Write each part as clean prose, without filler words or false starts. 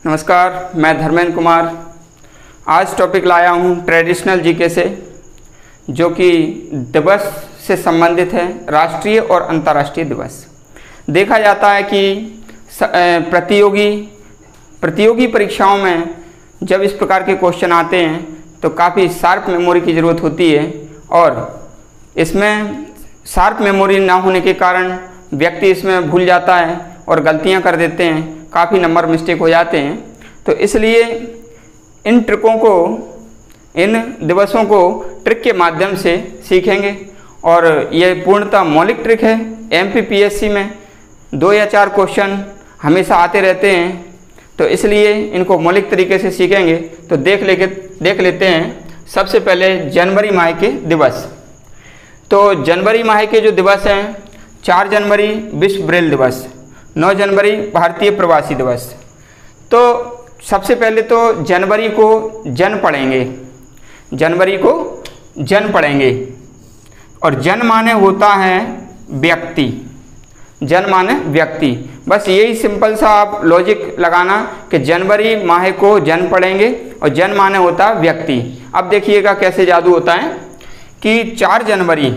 नमस्कार, मैं धर्मेंद्र कुमार। आज टॉपिक लाया हूँ ट्रेडिशनल जीके से, जो कि दिवस से संबंधित है, राष्ट्रीय और अंतर्राष्ट्रीय दिवस। देखा जाता है कि प्रतियोगी परीक्षाओं में जब इस प्रकार के क्वेश्चन आते हैं तो काफ़ी शार्प मेमोरी की ज़रूरत होती है, और इसमें शार्प मेमोरी ना होने के कारण व्यक्ति इसमें भूल जाता है और गलतियां कर देते हैं, काफ़ी नंबर मिस्टेक हो जाते हैं। तो इसलिए इन ट्रिकों को, इन दिवसों को ट्रिक के माध्यम से सीखेंगे, और ये पूर्णतः मौलिक ट्रिक है। एमपीपीएससी में 2 या 4 क्वेश्चन हमेशा आते रहते हैं, तो इसलिए इनको मौलिक तरीके से सीखेंगे। तो देख लेते हैं सबसे पहले जनवरी माह के दिवस। तो जनवरी माह के जो दिवस हैं, 4 जनवरी विश्व ब्रेल दिवस, 9 जनवरी भारतीय प्रवासी दिवस। तो सबसे पहले तो जनवरी को जन पढ़ेंगे, जनवरी को जन पढ़ेंगे। और जन माने होता है व्यक्ति, जन माने व्यक्ति। बस यही सिंपल सा आप लॉजिक लगाना कि जनवरी माह को जन पढ़ेंगे और जन माने होता है व्यक्ति। अब देखिएगा कैसे जादू होता है कि 4 जनवरी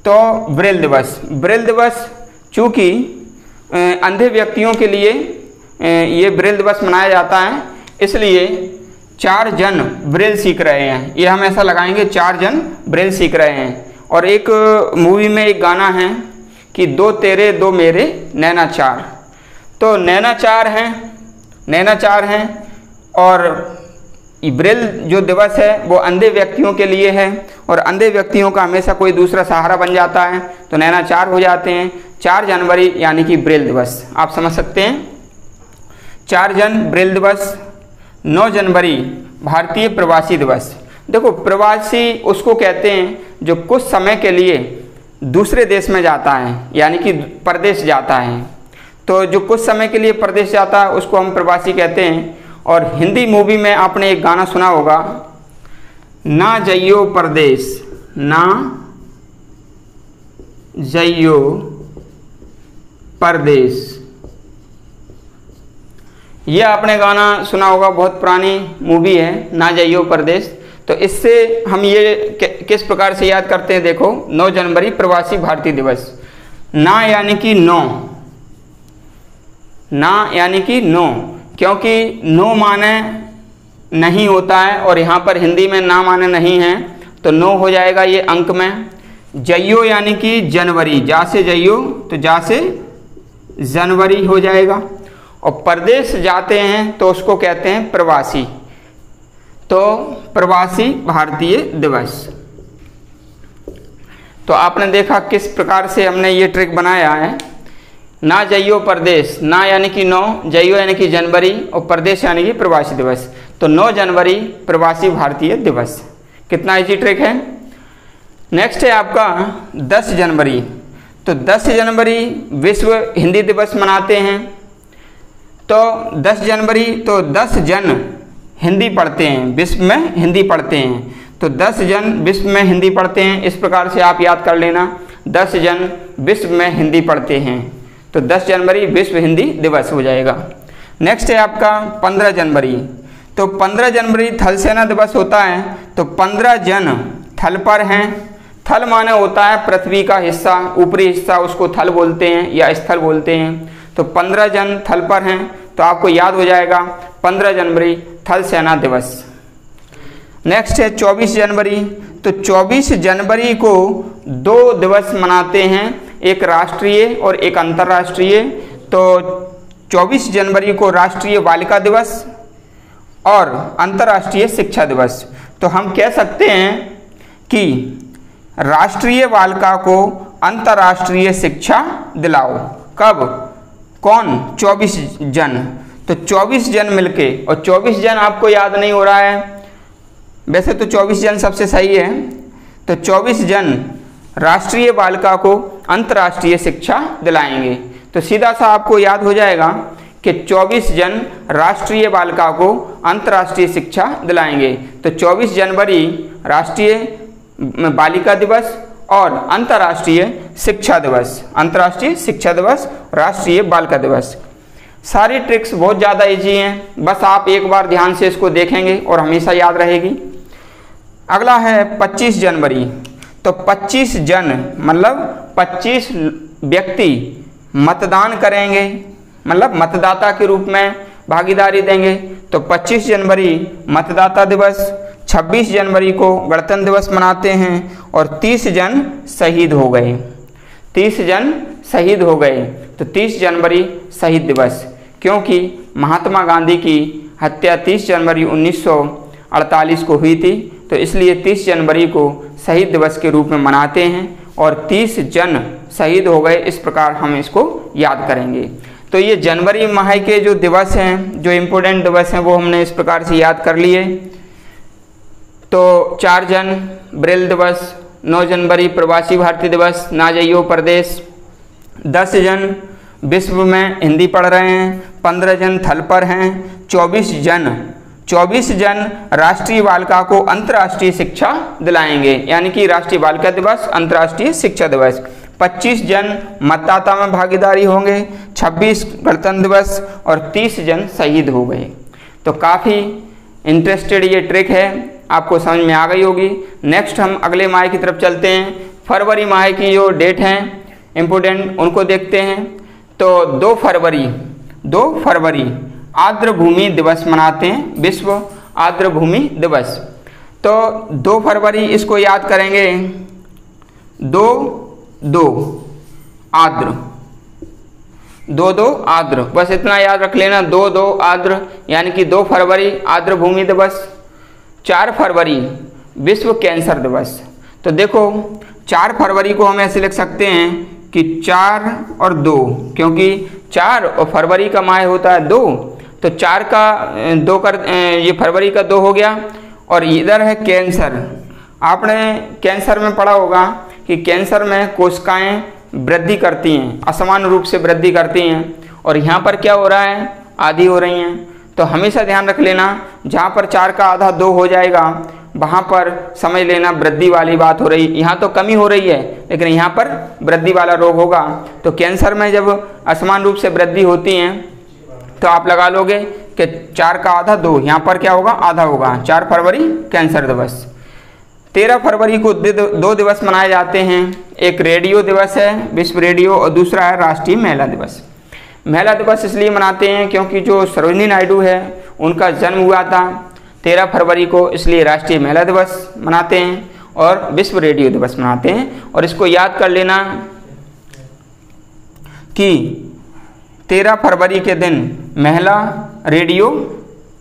तो ब्रेल दिवस। ब्रेल दिवस चूँकि अंधे व्यक्तियों के लिए ये ब्रेल दिवस मनाया जाता है, इसलिए 4 जन ब्रेल सीख रहे हैं। ये हम ऐसा लगाएंगे, 4 जन ब्रेल सीख रहे हैं। और एक मूवी में एक गाना है कि 2 तेरे 2 मेरे नैना 4। तो नैना 4 हैं, और ब्रेल जो दिवस है वो अंधे व्यक्तियों के लिए है, और अंधे व्यक्तियों का हमेशा कोई दूसरा सहारा बन जाता है, तो नैना 4 हो जाते हैं। 4 जनवरी यानी कि ब्रेल दिवस, आप समझ सकते हैं। 4 जन ब्रेल दिवस। 9 जनवरी भारतीय प्रवासी दिवस। देखो, प्रवासी उसको कहते हैं जो कुछ समय के लिए दूसरे देश में जाता है, यानी कि परदेश जाता है। तो जो कुछ समय के लिए परदेश जाता है उसको हम प्रवासी कहते हैं। और हिंदी मूवी में आपने एक गाना सुना होगा, ना जइयो परदेश, ना जइयो परदेश। ये आपने गाना सुना होगा, बहुत पुरानी मूवी है, ना जइयो परदेश। तो इससे हम ये किस प्रकार से याद करते हैं, देखो, 9 जनवरी प्रवासी भारतीय दिवस। ना यानी कि 9, ना यानी कि 9, क्योंकि नो माने नहीं होता है, और यहाँ पर हिंदी में ना माने नहीं है, तो 9 हो जाएगा ये अंक में। जइयो यानी कि जनवरी, जा से जइयो तो जा से जनवरी हो जाएगा। और परदेश जाते हैं तो उसको कहते हैं प्रवासी। तो प्रवासी भारतीय दिवस। तो आपने देखा किस प्रकार से हमने ये ट्रिक बनाया है। ना जइयो परदेश, ना यानी कि 9, जइयो यानी कि जनवरी, और परदेश यानी कि प्रवासी दिवस। तो 9 जनवरी प्रवासी भारतीय दिवस। कितना इजी ट्रिक है। नेक्स्ट है आपका 10 जनवरी। तो 10 जनवरी विश्व हिंदी दिवस मनाते हैं। तो 10 जनवरी तो 10 जन हिंदी पढ़ते हैं, विश्व में हिंदी पढ़ते हैं। तो 10 जन विश्व में हिंदी पढ़ते हैं, इस प्रकार से आप याद कर लेना, 10 जन विश्व में हिंदी पढ़ते हैं। तो 10 जनवरी विश्व हिंदी दिवस हो जाएगा। नेक्स्ट है आपका 15 जनवरी। तो 15 जनवरी थल सेना दिवस होता है। तो 15 जन थल पर हैं। थल माने होता है पृथ्वी का हिस्सा, ऊपरी हिस्सा, उसको थल बोलते हैं या स्थल बोलते हैं। तो 15 जन थल पर हैं, तो आपको याद हो जाएगा 15 जनवरी थल सेना दिवस। नेक्स्ट है 24 जनवरी। तो 24 जनवरी को 2 दिवस मनाते हैं, एक राष्ट्रीय और एक अंतर्राष्ट्रीय। तो 24 जनवरी को राष्ट्रीय बालिका दिवस और अंतर्राष्ट्रीय शिक्षा दिवस। तो हम कह सकते हैं कि राष्ट्रीय बालिका को अंतर्राष्ट्रीय शिक्षा दिलाओ। कब, कौन, 24 जन। तो 24 जन मिलके, और 24 जन आपको याद नहीं हो रहा है, वैसे तो 24 जन सबसे सही है। तो 24 जन राष्ट्रीय बालिका को अंतर्राष्ट्रीय शिक्षा दिलाएंगे। तो सीधा सा आपको याद हो जाएगा कि 24 जन राष्ट्रीय बालिका को अंतर्राष्ट्रीय शिक्षा दिलाएंगे। तो 24 जनवरी राष्ट्रीय बालिका दिवस और अंतर्राष्ट्रीय शिक्षा दिवस, अंतर्राष्ट्रीय शिक्षा दिवस, राष्ट्रीय बालिका दिवस। सारी ट्रिक्स बहुत ज़्यादा इजी हैं, बस आप एक बार ध्यान से इसको देखेंगे और हमेशा याद रहेगी। अगला है 25 जनवरी। तो 25 जन मतलब 25 व्यक्ति मतदान करेंगे, मतलब मतदाता के रूप में भागीदारी देंगे। तो 25 जनवरी मतदाता दिवस, 26 जनवरी को गणतंत्र दिवस मनाते हैं और 30 जन शहीद हो गए। 30 जन शहीद हो गए, तो 30 जनवरी शहीद दिवस, क्योंकि महात्मा गांधी की हत्या 30 जनवरी 1948 को हुई थी, तो इसलिए 30 जनवरी को शहीद दिवस के रूप में मनाते हैं और 30 जन शहीद हो गए, इस प्रकार हम इसको याद करेंगे। तो ये जनवरी माह के जो दिवस हैं, जो इम्पोर्टेंट दिवस हैं, वो हमने इस प्रकार से याद कर लिए। तो 4 जन ब्रेल दिवस, 9 जनवरी प्रवासी भारतीय दिवस, ना जाइयो प्रदेश, 10 जन विश्व में हिंदी पढ़ रहे हैं, 15 जन थल पर हैं, 24 जन राष्ट्रीय बालिका को अंतर्राष्ट्रीय शिक्षा दिलाएंगे, यानी कि राष्ट्रीय बालिका दिवस, अंतर्राष्ट्रीय शिक्षा दिवस। 25 जन मतदाता में भागीदारी होंगे, 26 गणतंत्र दिवस और 30 जन शहीद हो गए। तो काफ़ी इंटरेस्टेड ये ट्रिक है, आपको समझ में आ गई होगी। नेक्स्ट हम अगले माह की तरफ चलते हैं। फरवरी माह की जो डेट हैं इम्पोर्टेंट, उनको देखते हैं। तो 2 फरवरी आर्द्र भूमि दिवस मनाते हैं, विश्व आर्द्र भूमि दिवस। तो 2 फरवरी इसको याद करेंगे, 2 आर्द्र, 2 आर्द्र, बस इतना याद रख लेना, 2 आर्द्र, यानी कि 2 फरवरी आर्द्र भूमि दिवस। 4 फरवरी विश्व कैंसर दिवस। तो देखो 4 फरवरी को हम ऐसे लिख सकते हैं कि 4 और 2, क्योंकि 4 और फरवरी का माह होता है 2, तो 4 का 2 कर ये फरवरी का 2 हो गया। और इधर है कैंसर। आपने कैंसर में पढ़ा होगा कि कैंसर में कोशिकाएं वृद्धि करती हैं, असमान रूप से वृद्धि करती हैं, और यहाँ पर क्या हो रहा है, आधी हो रही हैं। तो हमेशा ध्यान रख लेना, जहाँ पर 4 का आधा 2 हो जाएगा, वहाँ पर समझ लेना वृद्धि वाली बात हो रही। यहाँ तो कमी हो रही है, लेकिन यहाँ पर वृद्धि वाला रोग होगा। तो कैंसर में जब असमान रूप से वृद्धि होती हैं, तो आप लगा लोगे कि 4 का आधा 2, यहाँ पर क्या होगा, आधा होगा। 4 फरवरी कैंसर दिवस। 13 फरवरी को 2 दिवस मनाए जाते हैं। एक रेडियो दिवस है, विश्व रेडियो, और दूसरा है राष्ट्रीय महिला दिवस। महिला दिवस इसलिए मनाते हैं क्योंकि जो सरोजिनी नायडू है उनका जन्म हुआ था 13 फरवरी को, इसलिए राष्ट्रीय महिला दिवस मनाते हैं और विश्व रेडियो दिवस मनाते हैं। और इसको याद कर लेना कि 13 फरवरी के दिन महिला रेडियो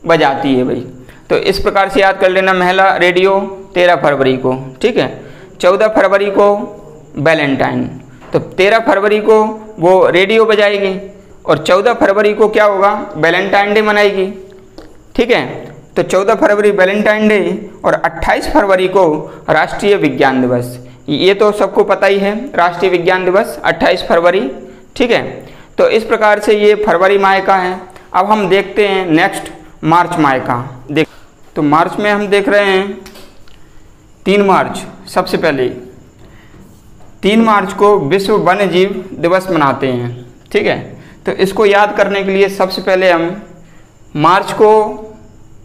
बजाती है भाई। तो इस प्रकार से याद कर लेना, महिला रेडियो 13 फरवरी को, ठीक है। 14 फरवरी को वैलेंटाइन, तो 13 फरवरी को वो रेडियो बजाएगी और 14 फरवरी को क्या होगा, वैलेंटाइन डे मनाएगी, ठीक है। तो 14 फरवरी वैलेंटाइन डे और 28 फरवरी को राष्ट्रीय विज्ञान दिवस। ये तो सबको पता ही है, राष्ट्रीय विज्ञान दिवस 28 फरवरी, ठीक है। तो इस प्रकार से ये फरवरी माह का है। अब हम देखते हैं नेक्स्ट मार्च माह का। तो मार्च में हम देख रहे हैं 3 मार्च। सबसे पहले 3 मार्च को विश्व वन्य जीव दिवस मनाते हैं, ठीक है। तो इसको याद करने के लिए सबसे पहले हम मार्च को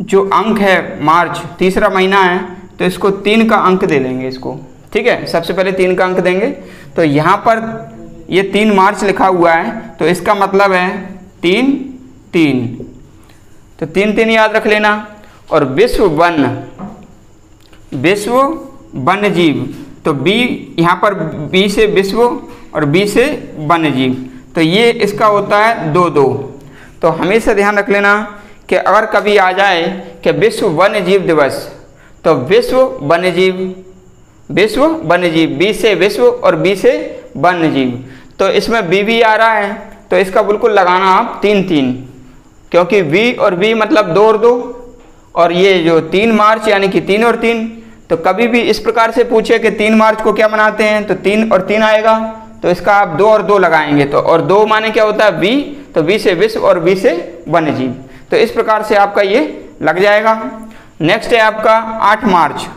जो अंक है, मार्च तीसरा महीना है, तो इसको 3 का अंक दे लेंगे इसको, ठीक है। सबसे पहले 3 का अंक देंगे। तो यहाँ पर ये 3 मार्च लिखा हुआ है, तो इसका मतलब है 3-3, तो 3-3 याद रख लेना। और विश्व वन्य जीव, तो बी यहाँ पर बी से विश्व और बी से वन्य जीव, तो ये इसका होता है 2-2। तो हमेशा ध्यान रख लेना कि अगर कभी आ जाए कि विश्व वन्य जीव दिवस, तो विश्व वन्य जीव, बी से विश्व और बी से वन्य जीव, तो इसमें बी भी आ रहा है, तो इसका बिल्कुल लगाना आप 3-3, क्योंकि वी और बी मतलब 2 और 2, और ये जो 3 मार्च यानी कि 3 और 3। तो कभी भी इस प्रकार से पूछे कि 3 मार्च को क्या मनाते हैं, तो 3 और 3 आएगा, तो इसका आप 2 और 2 लगाएंगे। तो और 2 माने क्या होता है, वी, तो वी से विश्व और वी से वन्य जीव। तो इस प्रकार से आपका ये लग जाएगा। नेक्स्ट है आपका 8 मार्च,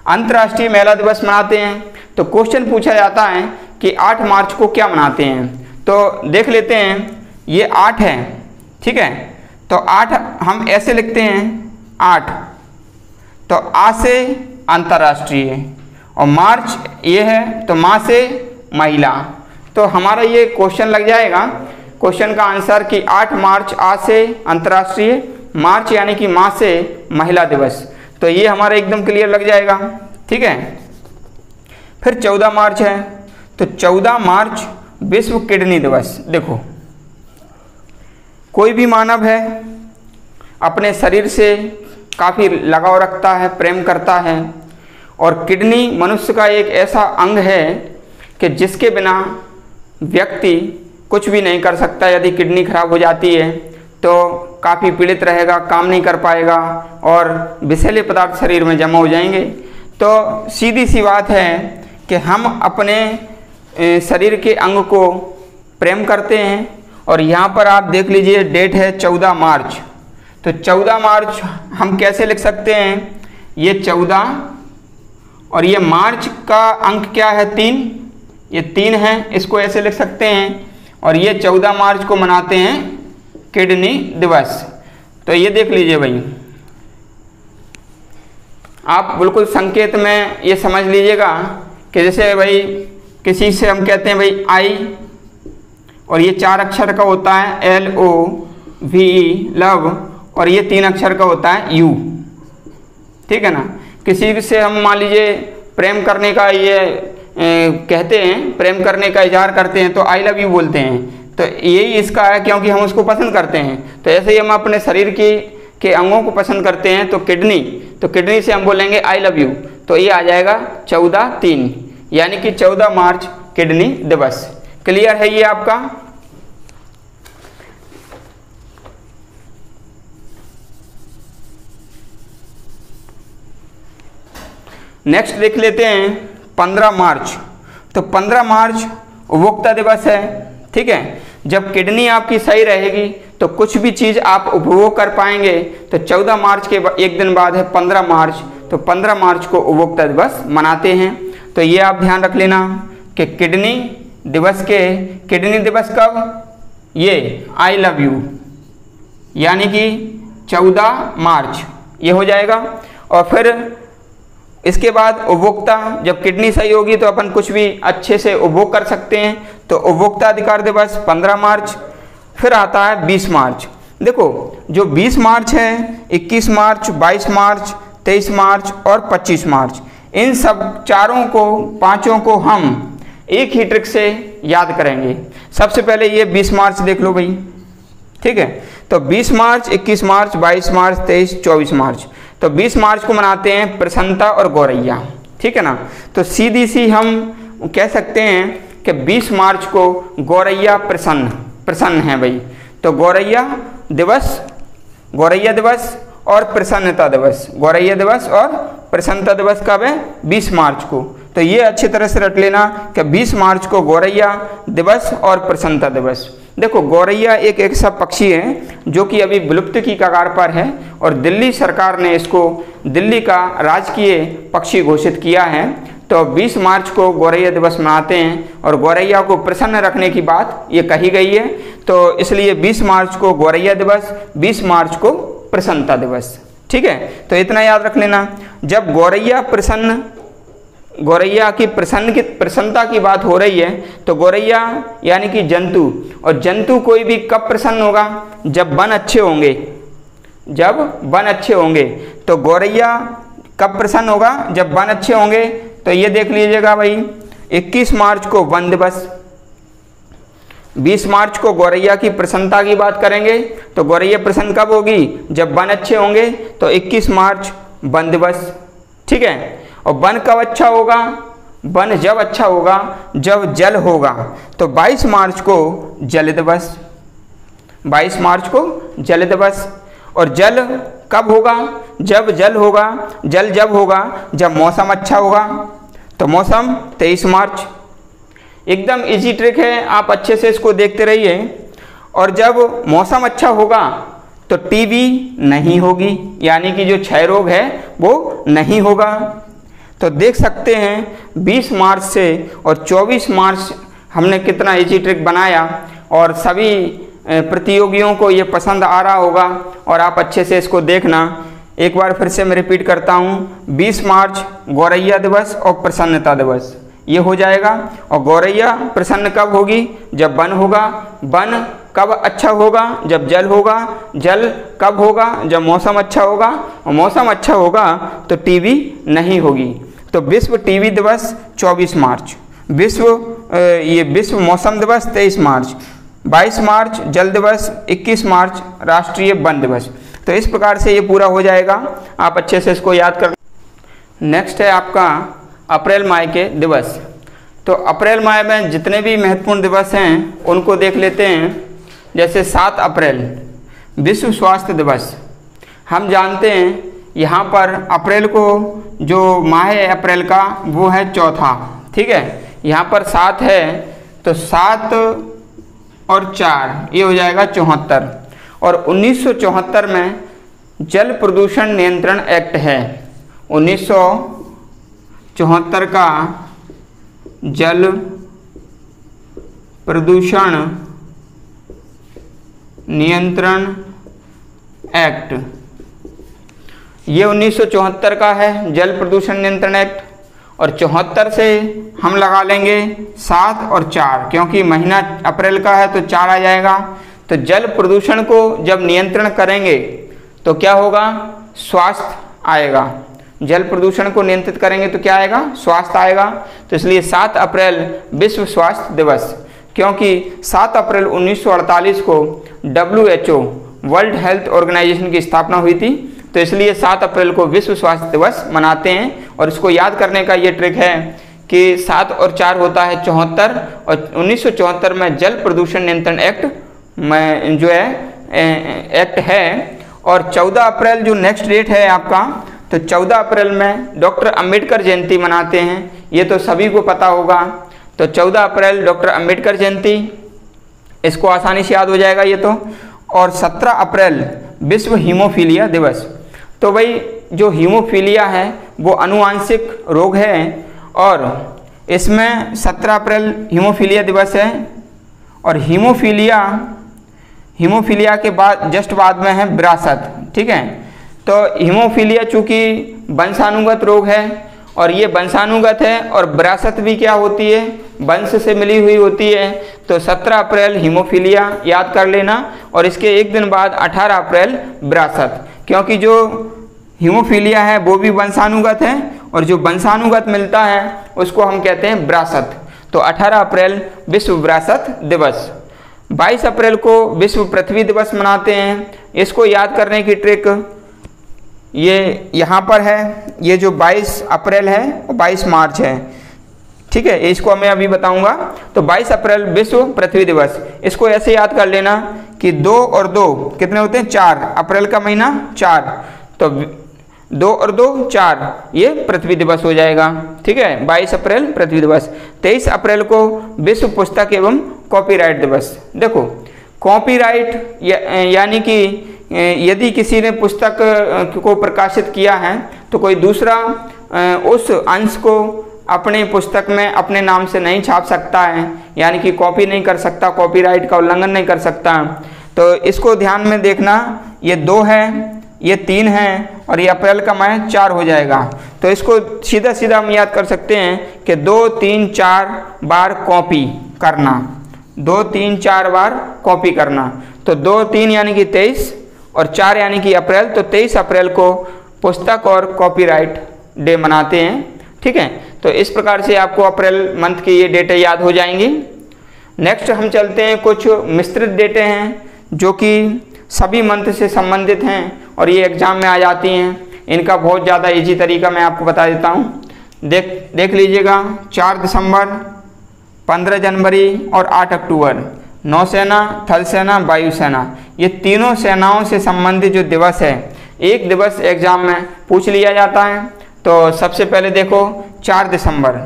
अंतर्राष्ट्रीय महिला दिवस मनाते हैं। तो क्वेश्चन पूछा जाता है कि 8 मार्च को क्या मनाते हैं। तो देख लेते हैं, ये 8 है, ठीक है। तो 8 हम ऐसे लिखते हैं 8, तो आ से अंतर्राष्ट्रीय और मार्च ये है तो माँ से महिला। तो हमारा ये क्वेश्चन लग जाएगा, क्वेश्चन का आंसर कि 8 मार्च आ से अंतर्राष्ट्रीय, मार्च यानी कि माँ से महिला दिवस। तो ये हमारा एकदम क्लियर लग जाएगा, ठीक है। फिर 14 मार्च है, तो 14 मार्च विश्व किडनी दिवस। देखो कोई भी मानव है अपने शरीर से काफ़ी लगाव रखता है, प्रेम करता है, और किडनी मनुष्य का एक ऐसा अंग है कि जिसके बिना व्यक्ति कुछ भी नहीं कर सकता। यदि किडनी खराब हो जाती है तो काफ़ी पीड़ित रहेगा, काम नहीं कर पाएगा और विषैले पदार्थ शरीर में जमा हो जाएंगे। तो सीधी सी बात है कि हम अपने शरीर के अंग को प्रेम करते हैं। और यहाँ पर आप देख लीजिए डेट है 14 मार्च। तो 14 मार्च हम कैसे लिख सकते हैं, ये 14 और ये मार्च का अंक क्या है 3, ये 3 है, इसको ऐसे लिख सकते हैं। और ये 14 मार्च को मनाते हैं किडनी दिवस। तो ये देख लीजिए भाई, आप बिल्कुल संकेत में ये समझ लीजिएगा कि जैसे भाई किसी से हम कहते हैं भाई आई, और ये 4 अक्षर का होता है LOVE लव, और ये 3 अक्षर का होता है U, ठीक है ना। किसी से हम मान लीजिए प्रेम करने का ये कहते हैं, प्रेम करने का इजहार करते हैं तो आई लव यू बोलते हैं। तो यही इसका है, क्योंकि हम उसको पसंद करते हैं। तो ऐसे ही हम अपने शरीर के अंगों को पसंद करते हैं। तो किडनी से हम बोलेंगे आई लव यू। तो ये आ जाएगा 14/3 यानी कि 14 मार्च किडनी दिवस। क्लियर है ये आपका। नेक्स्ट देख लेते हैं 15 मार्च। तो 15 मार्च उपभोक्ता दिवस है, ठीक है। जब किडनी आपकी सही रहेगी तो कुछ भी चीज़ आप उपभोग कर पाएंगे। तो 14 मार्च के एक दिन बाद है 15 मार्च। तो 15 मार्च को उपभोक्ता दिवस मनाते हैं। तो ये आप ध्यान रख लेना कि किडनी दिवस कब, ये आई लव यू यानी कि 14 मार्च ये हो जाएगा। और फिर इसके बाद उपभोक्ता, जब किडनी सही होगी तो अपन कुछ भी अच्छे से उपभोग कर सकते हैं। तो उपभोक्ता अधिकार दिवस 15 मार्च। फिर आता है 20 मार्च। देखो जो 20 मार्च है, 21 मार्च, 22 मार्च, 23 मार्च और 25 मार्च, इन सब पांचों को हम एक ही ट्रिक से याद करेंगे। सबसे पहले ये 20 मार्च देख लो भाई, ठीक है। तो 20 मार्च, 21 मार्च, 22 मार्च, 23, 24 मार्च। तो 20 मार्च को मनाते हैं प्रसन्नता और गौरैया, ठीक है ना। तो सीधी सी हम कह सकते हैं कि 20 मार्च को गौरैया प्रसन्न है भाई। तो गौरैया दिवस और प्रसन्नता दिवस, गौरैया दिवस और प्रसन्नता दिवस कब है, 20 मार्च को। तो ये अच्छी तरह से रट लेना कि 20 मार्च को गौरैया दिवस और प्रसन्नता दिवस। देखो गौरैया एक ऐसा पक्षी है जो कि अभी विलुप्त की कगार पर है, और दिल्ली सरकार ने इसको दिल्ली का राजकीय पक्षी घोषित किया है। तो 20 मार्च को गौरैया दिवस मनाते हैं, और गौरैया को प्रसन्न रखने की बात ये कही गई है। तो इसलिए 20 मार्च को गौरैया दिवस, 20 मार्च को प्रसन्नता दिवस, ठीक है। तो इतना याद रख लेना। जब गौरैया की प्रसन्नता की बात हो रही है, तो गौरैया यानी कि जंतु, और जंतु कोई भी कब प्रसन्न होगा, जब वन अच्छे होंगे। तो गौरैया कब प्रसन्न होगा, जब वन अच्छे होंगे। तो ये देख लीजिएगा भाई, 21 मार्च को वन दिवस, 20 मार्च को गौरैया की प्रसन्नता की बात करेंगे। तो गौरैया प्रसन्न कब होगी, जब वन अच्छे होंगे। तो 21 मार्च वन दिवस, ठीक है। और वन कब अच्छा होगा, वन जब अच्छा होगा जब जल होगा। तो 22 मार्च को जल दिवस, 22 मार्च को जल दिवस। और जल कब होगा, जब जल होगा, जल जब होगा जब मौसम अच्छा होगा। तो मौसम 23 मार्च। एकदम इजी ट्रिक है, आप अच्छे से इसको देखते रहिए। और जब मौसम अच्छा होगा तो टीबी नहीं होगी, यानी कि जो क्षय रोग है वो नहीं होगा। तो देख सकते हैं 20 मार्च से और 24 मार्च हमने कितना इजी ट्रिक बनाया, और सभी प्रतियोगियों को ये पसंद आ रहा होगा और आप अच्छे से इसको देखना। एक बार फिर से मैं रिपीट करता हूँ, 20 मार्च गौरैया दिवस और प्रसन्नता दिवस ये हो जाएगा। और गौरैया प्रसन्न कब होगी? जब वन होगा। वन कब अच्छा होगा? जब जल होगा। जल कब होगा? जब मौसम अच्छा होगा। और मौसम अच्छा होगा तो टीबी नहीं होगी। तो विश्व टीबी दिवस 24 मार्च, विश्व मौसम दिवस 23 मार्च, 22 मार्च जल दिवस, 21 मार्च राष्ट्रीय वन दिवस। तो इस प्रकार से ये पूरा हो जाएगा, आप अच्छे से इसको याद कर। नेक्स्ट है आपका अप्रैल माह के दिवस। तो अप्रैल माह में जितने भी महत्वपूर्ण दिवस हैं उनको देख लेते हैं। जैसे 7 अप्रैल विश्व स्वास्थ्य दिवस। हम जानते हैं यहाँ पर अप्रैल को जो माह है अप्रैल का वो है चौथा, ठीक है। यहाँ पर 7 है तो 7 और 4 ये हो जाएगा 74। और 1974 में जल प्रदूषण नियंत्रण एक्ट है। 1974 का जल प्रदूषण नियंत्रण एक्ट, ये 1974 का है जल प्रदूषण नियंत्रण एक्ट। और 74 से हम लगा लेंगे 7 और 4, क्योंकि महीना अप्रैल का है तो 4 आ जाएगा। तो जल प्रदूषण को जब नियंत्रण करेंगे तो क्या होगा? स्वास्थ्य आएगा। जल प्रदूषण को नियंत्रित करेंगे तो क्या आएगा? स्वास्थ्य आएगा। तो इसलिए 7 अप्रैल विश्व स्वास्थ्य दिवस, क्योंकि 7 अप्रैल 1948 को WHO वर्ल्ड हेल्थ ऑर्गेनाइजेशन की स्थापना हुई थी। तो इसलिए 7 अप्रैल को विश्व स्वास्थ्य दिवस मनाते हैं। और इसको याद करने का ये ट्रिक है कि 7 और 4 होता है 74, और 1974 में जल प्रदूषण नियंत्रण एक्ट में जो है एक्ट है। और 14 अप्रैल जो नेक्स्ट डेट है आपका, तो 14 अप्रैल में डॉक्टर अंबेडकर जयंती मनाते हैं, ये तो सभी को पता होगा। तो 14 अप्रैल डॉक्टर अंबेडकर जयंती, इसको आसानी से याद हो जाएगा ये तो। और 17 अप्रैल विश्व हीमोफीलिया दिवस। तो भाई जो हीमोफीलिया है वो अनुवांशिक रोग है, और इसमें 17 अप्रैल हीमोफीलिया दिवस है। और हीमोफीलिया के बाद जस्ट बाद में है विरासत, ठीक है। तो हीमोफीलिया चूँकि वंशानुगत रोग है, और ये वंशानुगत है, और विरासत भी क्या होती है? वंश से मिली हुई होती है। तो 17 अप्रैल हीमोफीलिया याद कर लेना, और इसके एक दिन बाद 18 अप्रैल विरासत, क्योंकि जो हीमोफीलिया है वो भी वंशानुगत है, और जो वंशानुगत मिलता है उसको हम कहते हैं विरासत। तो 18 अप्रैल विश्व विरासत दिवस। 22 अप्रैल को विश्व पृथ्वी दिवस मनाते हैं। इसको याद करने की ट्रिक ये यहाँ पर है, ये जो 22 अप्रैल है वो 22 मार्च है, ठीक है। इसको मैं अभी बताऊंगा। तो 22 अप्रैल विश्व पृथ्वी दिवस, इसको ऐसे याद कर लेना कि 2 और 2 कितने होते हैं? 4। अप्रैल का महीना 4, तो 2 और 2 4, ये पृथ्वी दिवस हो जाएगा, ठीक है। 22 अप्रैल पृथ्वी दिवस। 23 अप्रैल को विश्व पुस्तक एवं कॉपीराइट दिवस। देखो कॉपीराइट यानी कि यदि किसी ने पुस्तक को प्रकाशित किया है तो कोई दूसरा उस अंश को अपने पुस्तक में अपने नाम से नहीं छाप सकता है, यानी कि कॉपी नहीं कर सकता, कॉपीराइट का उल्लंघन नहीं कर सकता। तो इसको ध्यान में देखना, ये 2 है, ये 3 है, और ये अप्रैल का माह 4 हो जाएगा। तो इसको सीधा सीधा हम याद कर सकते हैं कि 2 3 4 बार कॉपी करना, 2 3 4 बार कॉपी करना। तो 2 3 यानी कि 23 और 4 यानी कि अप्रैल। तो 23 अप्रैल को पुस्तक और कॉपीराइट डे मनाते हैं, ठीक है। तो इस प्रकार से आपको अप्रैल मंथ की ये डेटें याद हो जाएंगी। नेक्स्ट हम चलते हैं, कुछ मिश्रित डेटें हैं जो कि सभी मंथ से संबंधित हैं और ये एग्जाम में आ जाती हैं। इनका बहुत ज़्यादा इजी तरीका मैं आपको बता देता हूँ। देख लीजिएगा, 4 दिसंबर, 15 जनवरी और 8 अक्टूबर, नौसेना, थल सेना, वायुसेना, ये तीनों सेनाओं से संबंधित जो दिवस है, एक दिवस एग्जाम में पूछ लिया जाता है। तो सबसे पहले देखो 4 दिसंबर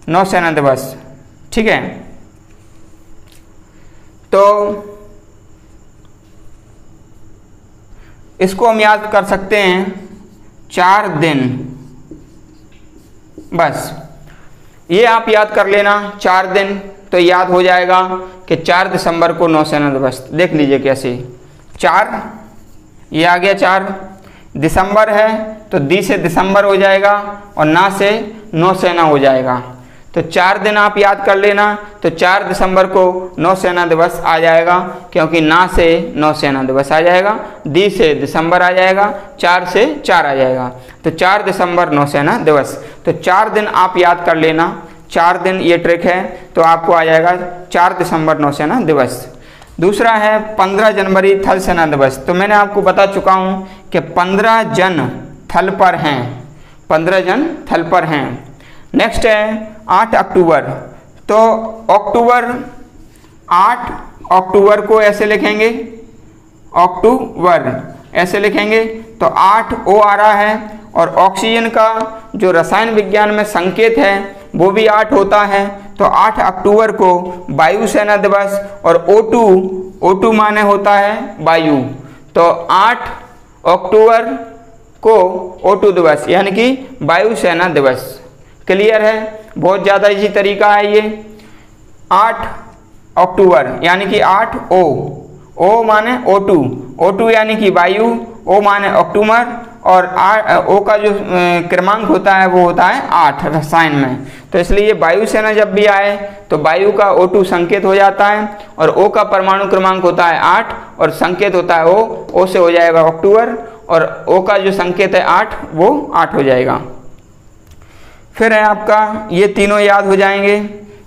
नौसेना दिवस, ठीक है। तो इसको हम याद कर सकते हैं 4 दिन, बस ये आप याद कर लेना 4 दिन, तो याद हो जाएगा कि 4 दिसंबर को नौसेना दिवस। देख लीजिए कैसे, 4 ये आ गया, 4 दिसंबर है तो दी से दिसंबर हो जाएगा और ना से नौसेना हो जाएगा। तो 4 दिन आप याद कर लेना, तो 4 दिसंबर को नौसेना दिवस आ जाएगा, क्योंकि ना से नौसेना दिवस आ जाएगा, दी से दिसंबर आ जाएगा, 4 से 4 आ जाएगा, तो 4 दिसंबर नौसेना दिवस। तो 4 दिन आप याद कर लेना, 4 दिन ये ट्रिक है, तो आपको आ जाएगा 4 दिसंबर नौसेना दिवस। दूसरा है 15 जनवरी थल सेना दिवस। तो मैंने आपको बता चुका हूँ कि 15 जन थल पर हैं, 15 जन थल पर हैं। नेक्स्ट है 8 अक्टूबर। तो अक्टूबर, 8 अक्टूबर को ऐसे लिखेंगे, अक्टूबर ऐसे लिखेंगे, तो 8 ओ आ रहा है, और ऑक्सीजन का जो रसायन विज्ञान में संकेत है वो भी 8 होता है। तो 8 अक्टूबर को वायुसेना दिवस, और O2 माने होता है वायु, तो 8 अक्टूबर को O2 दिवस यानी कि वायुसेना दिवस। क्लियर है, बहुत ज़्यादा इजी तरीका है ये। 8 अक्टूबर यानी कि 8 O माने O2 यानी कि वायु, O माने अक्टूबर, और O का जो क्रमांक होता है वो होता है 8 रसायन में। तो इसलिए वायुसेना जब भी आए तो वायु का O2 संकेत हो जाता है, और O का परमाणु क्रमांक होता है 8 और संकेत होता है O से हो जाएगा अक्टूबर, और O का जो संकेत है 8 वो 8 हो जाएगा। फिर है आपका, ये तीनों याद हो जाएंगे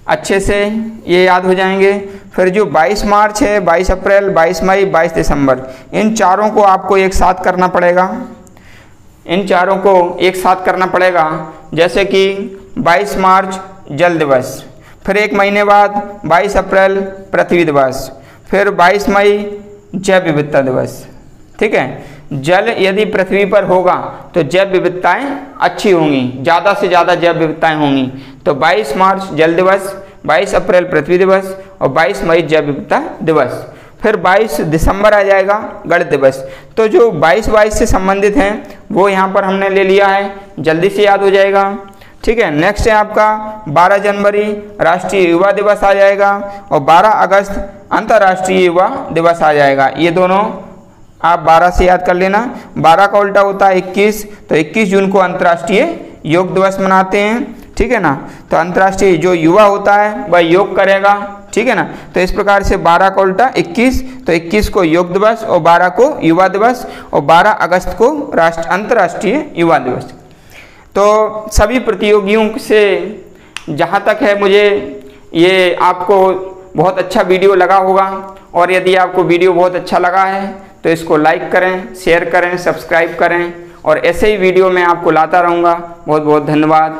अच्छे से, ये याद हो जाएंगे। फिर जो 22 मार्च है, 22 अप्रैल, 22 मई, 22 दिसंबर, इन चारों को आपको एक साथ करना पड़ेगा, इन चारों को एक साथ करना पड़ेगा। जैसे कि 22 मार्च जल दिवस, फिर 1 महीने बाद 22 अप्रैल पृथ्वी दिवस, फिर 22 मई जैव विविधता दिवस। ठीक है, जल यदि पृथ्वी पर होगा तो जैव विविधताएं अच्छी होंगी, ज़्यादा से ज़्यादा जैव विविधताएं होंगी। तो 22 मार्च जल दिवस, 22 अप्रैल पृथ्वी दिवस, और 22 मई जैव विविधता दिवस। फिर 22 दिसंबर आ जाएगा गणित दिवस। तो जो 22 से संबंधित हैं वो यहाँ पर हमने ले लिया है, जल्दी से याद हो जाएगा। ठीक है, नेक्स्ट है आपका 12 जनवरी राष्ट्रीय युवा दिवस आ जाएगा, और 12 अगस्त अंतर्राष्ट्रीय युवा दिवस आ जाएगा। ये दोनों आप 12 से याद कर लेना। 12 का उल्टा होता है 21, तो 21 जून को अंतर्राष्ट्रीय योग दिवस मनाते हैं। ठीक है ना, तो अंतर्राष्ट्रीय जो युवा होता है वह योग करेगा। ठीक है ना, तो इस प्रकार से 12 का उल्टा 21, तो 21 को योग दिवस, और 12 को युवा दिवस, और 12 अगस्त को अंतर्राष्ट्रीय युवा दिवस। तो सभी प्रतियोगियों से जहाँ तक है, मुझे ये आपको बहुत अच्छा वीडियो लगा होगा, और यदि आपको वीडियो बहुत अच्छा लगा है तो इसको लाइक करें, शेयर करें, सब्सक्राइब करें, और ऐसे ही वीडियो मैं आपको लाता रहूँगा। बहुत बहुत धन्यवाद।